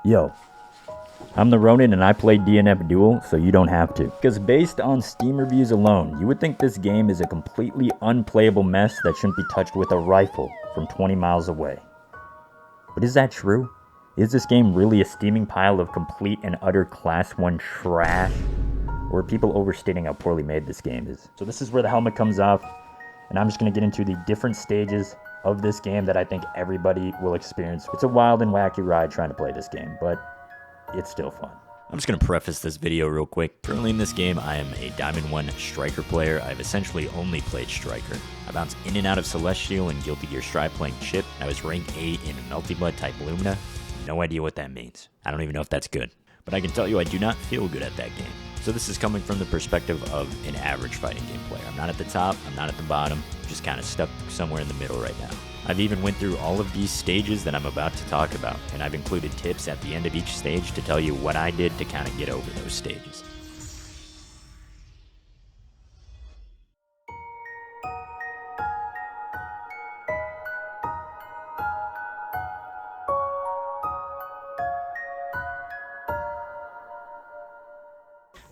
Yo, I'm the Ronin and I play DNF Duel, so you don't have to. Because based on Steam reviews alone, you would think this game is a completely unplayable mess that shouldn't be touched with a rifle from 20 miles away. But is that true? Is this game really a steaming pile of complete and utter Class 1 trash? Or are people overstating how poorly made this game is? So this is where the helmet comes off, and I'm just going to get into the different stages of this game that I think everybody will experience. It's a wild and wacky ride trying to play this game, but it's still fun. I'm just going to preface this video real quick. Currently in this game, I am a Diamond 1 Striker player. I've essentially only played Striker. I bounce in and out of Celestial and Guilty Gear Strive playing Chip. I was rank 8 in Melty Blood type Lumina. No idea what that means. I don't even know if that's good. But I can tell you I do not feel good at that game. So this is coming from the perspective of an average fighting game player. I'm not at the top, I'm not at the bottom, just kind of stuck somewhere in the middle right now. I've even went through all of these stages that I'm about to talk about, and I've included tips at the end of each stage to tell you what I did to kind of get over those stages.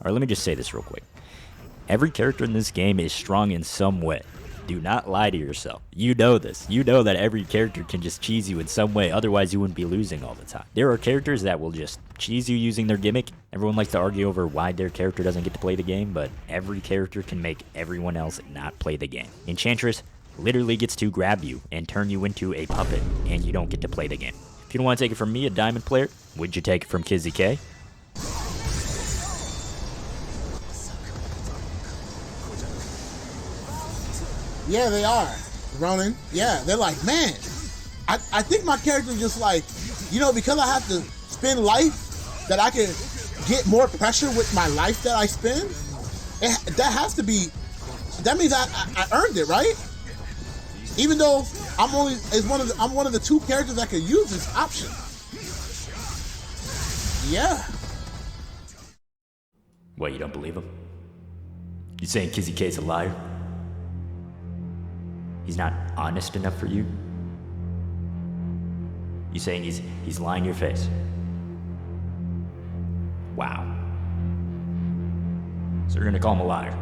Alright, let me just say this real quick. Every character in this game is strong in some way. Do not lie to yourself. You know this. You know that every character can just cheese you in some way, otherwise you wouldn't be losing all the time. There are characters that will just cheese you using their gimmick. Everyone likes to argue over why their character doesn't get to play the game, but every character can make everyone else not play the game. Enchantress literally gets to grab you and turn you into a puppet, and you don't get to play the game. If you don't want to take it from me, a Diamond player, would you take it from Kizzy K? Yeah, they are, Ronin. Yeah, they're like, man, I think my character just like, you know, because I have to spend life, that I can get more pressure with my life that I spend. That has to be, that means I earned it, right? Even though I'm one of the two characters that can use this option. Yeah. What, you don't believe him? You saying Kizzy K's a liar? He's not honest enough for you? You saying he's lying to your face? Wow. So you're gonna call him a liar?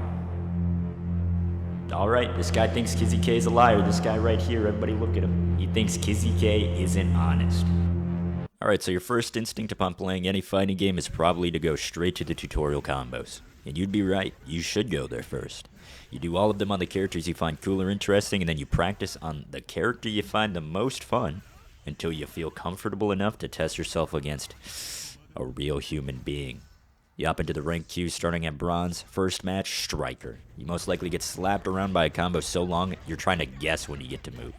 Alright, this guy thinks Kizzy K is a liar. This guy right here, everybody look at him. He thinks Kizzy K isn't honest. Alright, so your first instinct upon playing any fighting game is probably to go straight to the tutorial combos. And you'd be right, you should go there first. You do all of them on the characters you find cool or interesting, and then you practice on the character you find the most fun until you feel comfortable enough to test yourself against a real human being. You hop into the rank queue starting at bronze. First match, Striker. You most likely get slapped around by a combo so long you're trying to guess when you get to move.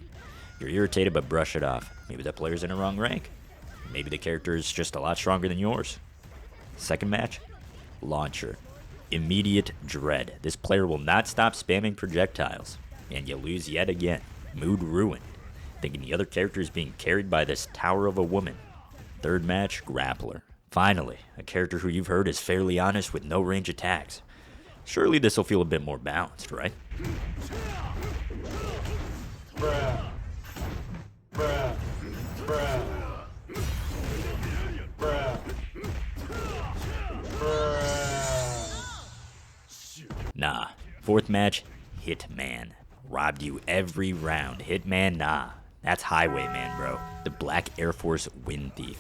You're irritated but brush it off. Maybe that player's in a wrong rank. Maybe the character is just a lot stronger than yours. Second match, Launcher. Immediate dread. This player will not stop spamming projectiles, and you lose yet again. Mood ruined, thinking the other character is being carried by this tower of a woman. Third match, Grappler. Finally, a character who you've heard is fairly honest with no range attacks. Surely this will feel a bit more balanced, right? Bruh. Bruh. Bruh. Bruh. Bruh. Nah. Fourth match, Hitman. Robbed you every round. Hitman, nah. That's Highwayman, bro. The Black Air Force Wind Thief.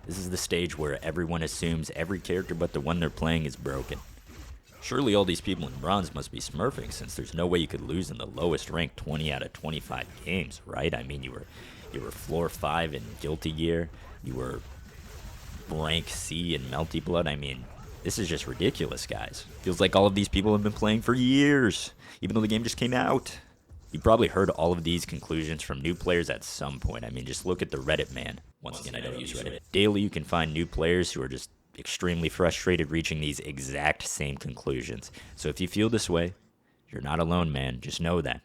This is the stage where everyone assumes every character but the one they're playing is broken. Surely all these people in bronze must be smurfing, since there's no way you could lose in the lowest rank 20 out of 25 games, right? I mean, you were floor 5 in Guilty Gear. You were rank C in Melty Blood. I mean, this is just ridiculous, guys. Feels like all of these people have been playing for years, even though the game just came out. You probably heard all of these conclusions from new players at some point. I mean, just look at the Reddit man. Once again, I don't use Reddit. Daily, you can find new players who are just extremely frustrated reaching these exact same conclusions. So if you feel this way, you're not alone, man. Just know that.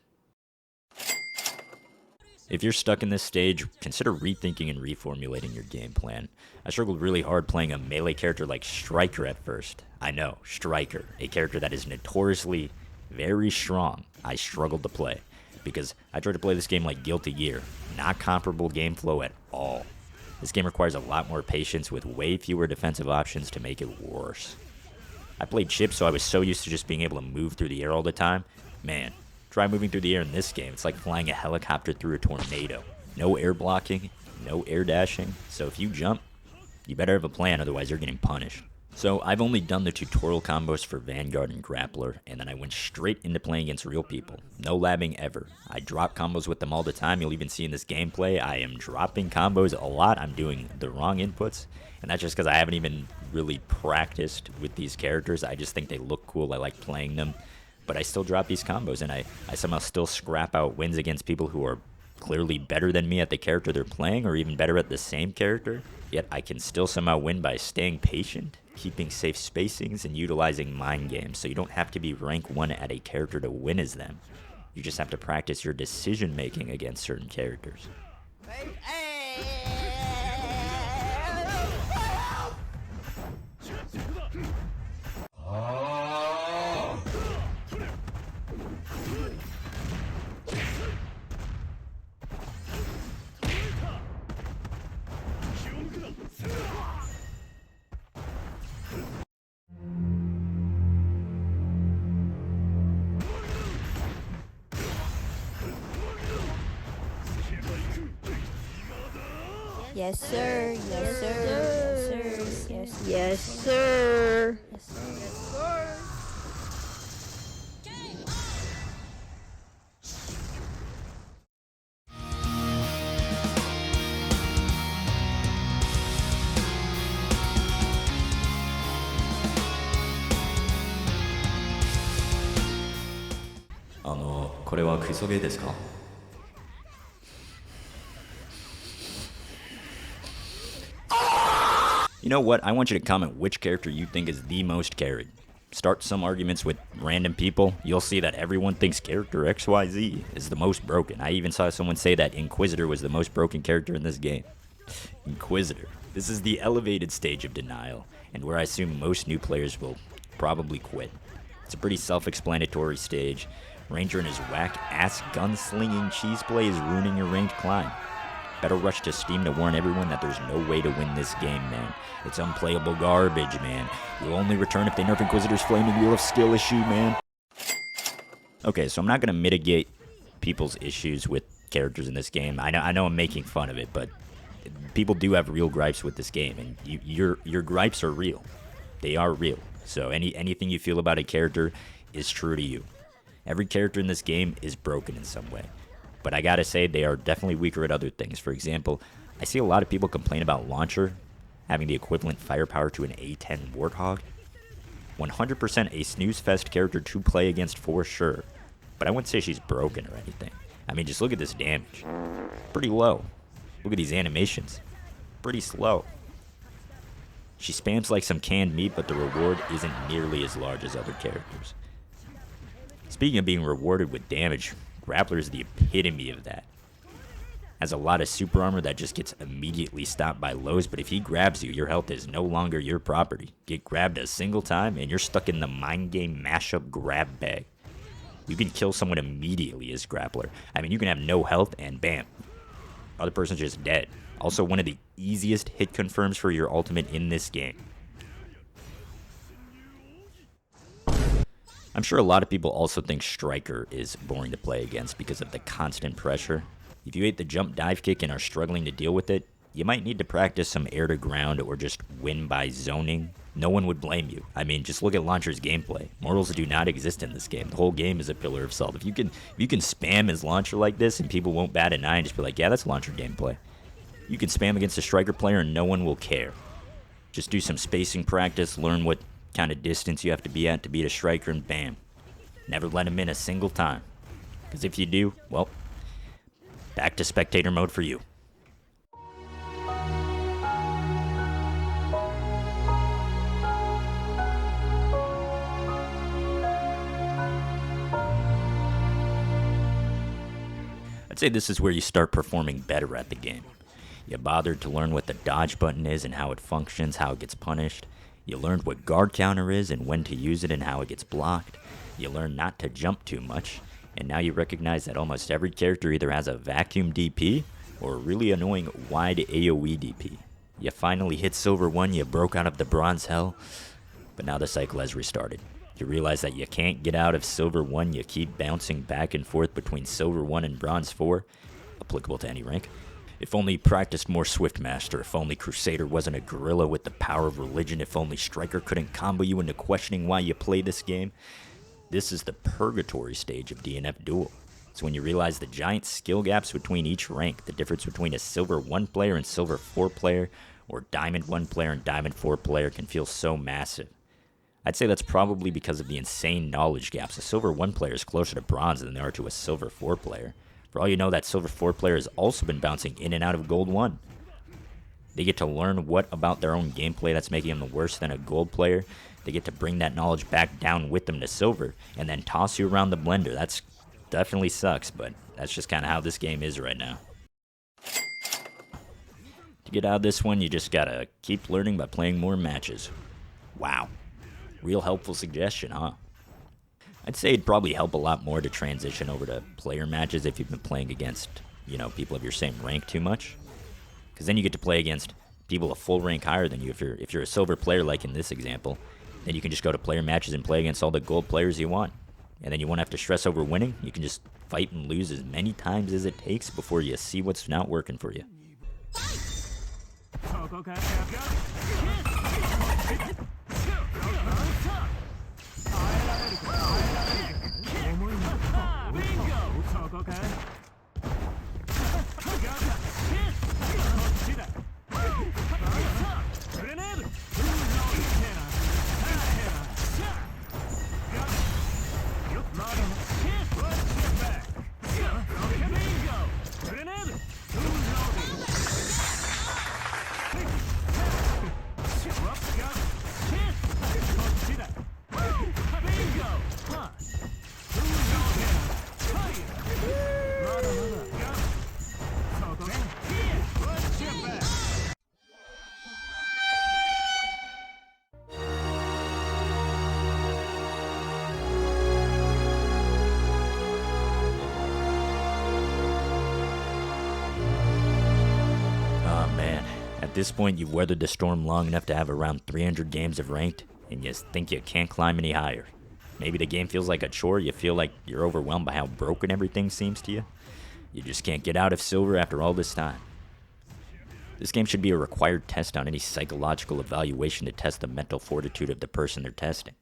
If you're stuck in this stage, consider rethinking and reformulating your game plan. I struggled really hard playing a melee character like Striker at first. I know, Striker, a character that is notoriously very strong. I struggled to play because I tried to play this game like Guilty Gear. Not comparable game flow at all. This game requires a lot more patience with way fewer defensive options to make it worse. I played Chip, so I was so used to just being able to move through the air all the time. Man, try moving through the air in this game. It's like flying a helicopter through a tornado. No air blocking, no air dashing, so if you jump, you better have a plan, otherwise you're getting punished. So I've only done the tutorial combos for Vanguard and Grappler, and then I went straight into playing against real people. No labbing ever. I drop combos with them all the time. You'll even see in this gameplay, I am dropping combos a lot. I'm doing the wrong inputs, and that's just because I haven't even really practiced with these characters. I just think they look cool. I like playing them, but I still drop these combos, and I somehow still scrap out wins against people who are clearly better than me at the character they're playing, or even better at the same character. Yet I can still somehow win by staying patient, keeping safe spacings, and utilizing mind games. So you don't have to be rank 1 at a character to win as them. You just have to practice your decision making against certain characters. Yes, sir. Yes, sir. Yes, sir. Yes, sir. これはクソゲーですか? You know what? I want you to comment which character you think is the most carried. Start some arguments with random people. You'll see that everyone thinks character XYZ is the most broken. I even saw someone say that Inquisitor was the most broken character in this game. Inquisitor. This is the elevated stage of denial, and where I assume most new players will probably quit. It's a pretty self-explanatory stage. Ranger and his whack-ass gunslinging cheese play is ruining your ranged climb. Better rush to Steam to warn everyone that there's no way to win this game, man. It's unplayable garbage, man. You'll only return if they nerf Inquisitor's flaming wheel of skill issue, man. Okay, so I'm not gonna mitigate people's issues with characters in this game. I know I'm making fun of it, but people do have real gripes with this game, and your gripes are real. They are real. So anything you feel about a character is true to you. Every character in this game is broken in some way. But I gotta say, they are definitely weaker at other things. For example, I see a lot of people complain about Launcher having the equivalent firepower to an A10 Warthog. 100% a snooze fest character to play against for sure. But I wouldn't say she's broken or anything. I mean, just look at this damage. Pretty low. Look at these animations. Pretty slow. She spams like some canned meat, but the reward isn't nearly as large as other characters. Speaking of being rewarded with damage, Grappler is the epitome of that. Has a lot of super armor that just gets immediately stopped by lows, but if he grabs you, your health is no longer your property. Get grabbed a single time, and you're stuck in the mind game mashup grab bag. You can kill someone immediately as Grappler. I mean, you can have no health, and bam. Other person's just dead. Also, one of the easiest hit confirms for your ultimate in this game. I'm sure a lot of people also think Striker is boring to play against because of the constant pressure. If you ate the jump dive kick and are struggling to deal with it, you might need to practice some air to ground or just win by zoning. No one would blame you. I mean, just look at Launcher's gameplay. Mortals do not exist in this game. The whole game is a pillar of salt. If you can spam his Launcher like this and people won't bat an eye and just be like, yeah, that's Launcher gameplay. You can spam against a Striker player and no one will care. Just do some spacing practice, learn what kind of distance you have to be at to beat a Striker, and bam. Never let him in a single time. Because if you do, well, back to spectator mode for you. I'd say this is where you start performing better at the game. You bothered to learn what the dodge button is and how it functions, how it gets punished. You learned what guard counter is and when to use it and how it gets blocked. You learn not to jump too much, and now you recognize that almost every character either has a vacuum DP or a really annoying wide AoE DP. You finally hit Silver 1, you broke out of the Bronze Hell, but now the cycle has restarted. You realize that you can't get out of Silver 1, you keep bouncing back and forth between Silver 1 and Bronze 4, applicable to any rank. If only you practiced more Swiftmaster, if only Crusader wasn't a gorilla with the power of religion, if only Striker couldn't combo you into questioning why you play this game. This is the purgatory stage of DNF Duel. It's when you realize the giant skill gaps between each rank, the difference between a Silver 1 player and Silver 4 player, or Diamond 1 player and Diamond 4 player can feel so massive. I'd say that's probably because of the insane knowledge gaps. A Silver 1 player is closer to Bronze than they are to a Silver 4 player. For all you know, that Silver 4 player has also been bouncing in and out of Gold 1. They get to learn what about their own gameplay that's making them worse than a Gold player. They get to bring that knowledge back down with them to Silver, and then toss you around the blender. That's definitely sucks, but that's just kind of how this game is right now. To get out of this one, you just gotta keep learning by playing more matches. Wow. Real helpful suggestion, huh? I'd say it'd probably help a lot more to transition over to player matches if you've been playing against, people of your same rank too much. Because then you get to play against people a full rank higher than you. If you're a Silver player, like in this example, then you can just go to player matches and play against all the Gold players you want. And then you won't have to stress over winning. You can just fight and lose as many times as it takes before you see what's not working for you. At this point, you've weathered the storm long enough to have around 300 games of ranked, and you think you can't climb any higher. Maybe the game feels like a chore, you feel like you're overwhelmed by how broken everything seems to you. You just can't get out of Silver after all this time. This game should be a required test on any psychological evaluation to test the mental fortitude of the person they're testing.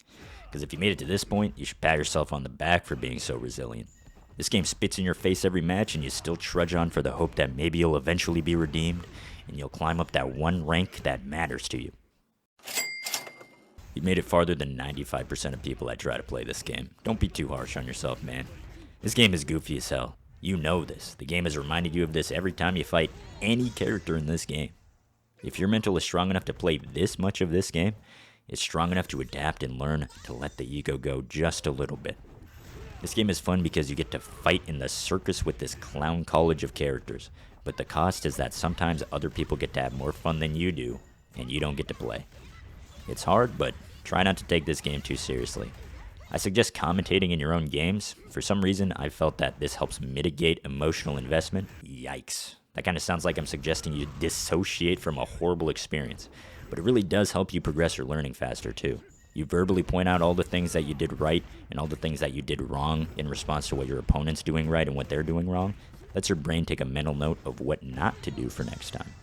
Because if you made it to this point, you should pat yourself on the back for being so resilient. This game spits in your face every match, and you still trudge on for the hope that maybe you'll eventually be redeemed, and you'll climb up that one rank that matters to you. You've made it farther than 95% of people that try to play this game. Don't be too harsh on yourself, man. This game is goofy as hell. You know this. The game has reminded you of this every time you fight any character in this game. If your mental is strong enough to play this much of this game, it's strong enough to adapt and learn to let the ego go just a little bit. This game is fun because you get to fight in the circus with this clown college of characters, but the cost is that sometimes other people get to have more fun than you do, and you don't get to play. It's hard, but try not to take this game too seriously. I suggest commentating in your own games. For some reason, I felt that this helps mitigate emotional investment. Yikes. That kind of sounds like I'm suggesting you dissociate from a horrible experience, but it really does help you progress your learning faster too. You verbally point out all the things that you did right and all the things that you did wrong in response to what your opponent's doing right and what they're doing wrong. Lets your brain take a mental note of what not to do for next time.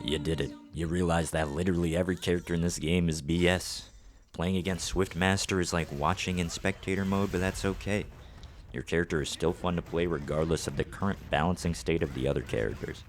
You did it. You realize that literally every character in this game is BS. Playing against Swiftmaster is like watching in spectator mode, but that's okay. Your character is still fun to play regardless of the current balancing state of the other characters.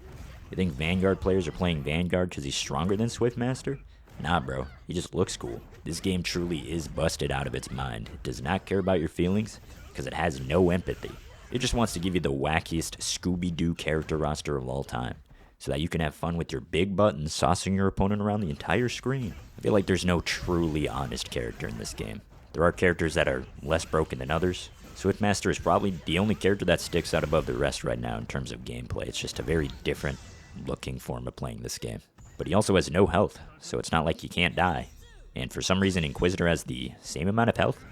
You think Vanguard players are playing Vanguard because he's stronger than Swiftmaster? Nah, bro. He just looks cool. This game truly is busted out of its mind. It does not care about your feelings because it has no empathy. It just wants to give you the wackiest Scooby-Doo character roster of all time, so that you can have fun with your big buttons saucing your opponent around the entire screen. I feel like there's no truly honest character in this game. There are characters that are less broken than others. Swiftmaster is probably the only character that sticks out above the rest right now in terms of gameplay. It's just a very different looking form of playing this game. but he also has no health, so it's not like he can't die. And for some reason, Inquisitor has the same amount of health.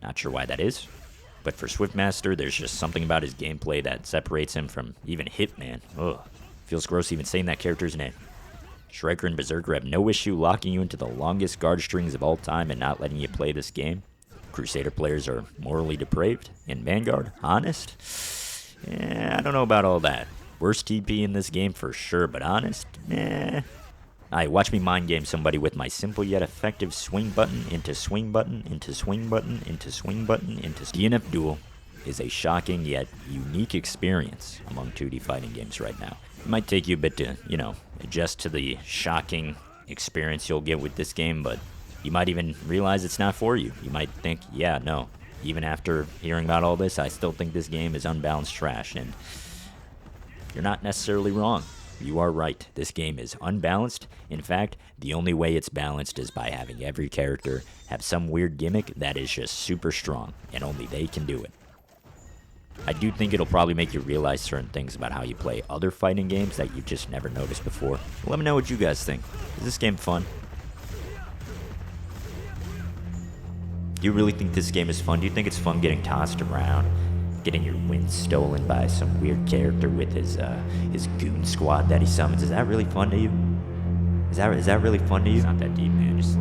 Not sure why that is. But for Swiftmaster, there's just something about his gameplay that separates him from even Hitman. Ugh, feels gross even saying that character's name. Striker and Berserker have no issue locking you into the longest guard strings of all time and not letting you play this game. Crusader players are morally depraved. And Vanguard, honest? I don't know about all that. Worst TP in this game for sure, but honest? Alright, watch me mind game somebody with my simple yet effective swing button into swing button into swing button into swing button into DNF Duel is a shocking yet unique experience among 2D fighting games right now. It might take you a bit to, adjust to the shocking experience you'll get with this game, but you might even realize it's not for you. You might think, yeah, no, even after hearing about all this, I still think this game is unbalanced trash, and you're not necessarily wrong. You are right. This game is unbalanced. In fact, the only way it's balanced is by having every character have some weird gimmick that is just super strong, and only they can do it. I do think it'll probably make you realize certain things about how you play other fighting games that you've just never noticed before. Let me know what you guys think. Is this game fun? Do you really think this game is fun? Do you think it's fun getting tossed around? Getting your wins stolen by some weird character with his goon squad that he summons. Is that really fun to you? Is that really fun to you? It's not that deep, man. Just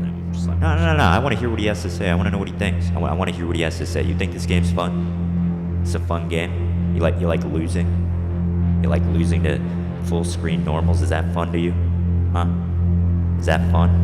let No. I want to hear what he has to say. I want to know what he thinks. I want to hear what he has to say. You think this game's fun? It's a fun game. You like losing? You like losing to full screen normals? Is that fun to you? Huh? Is that fun?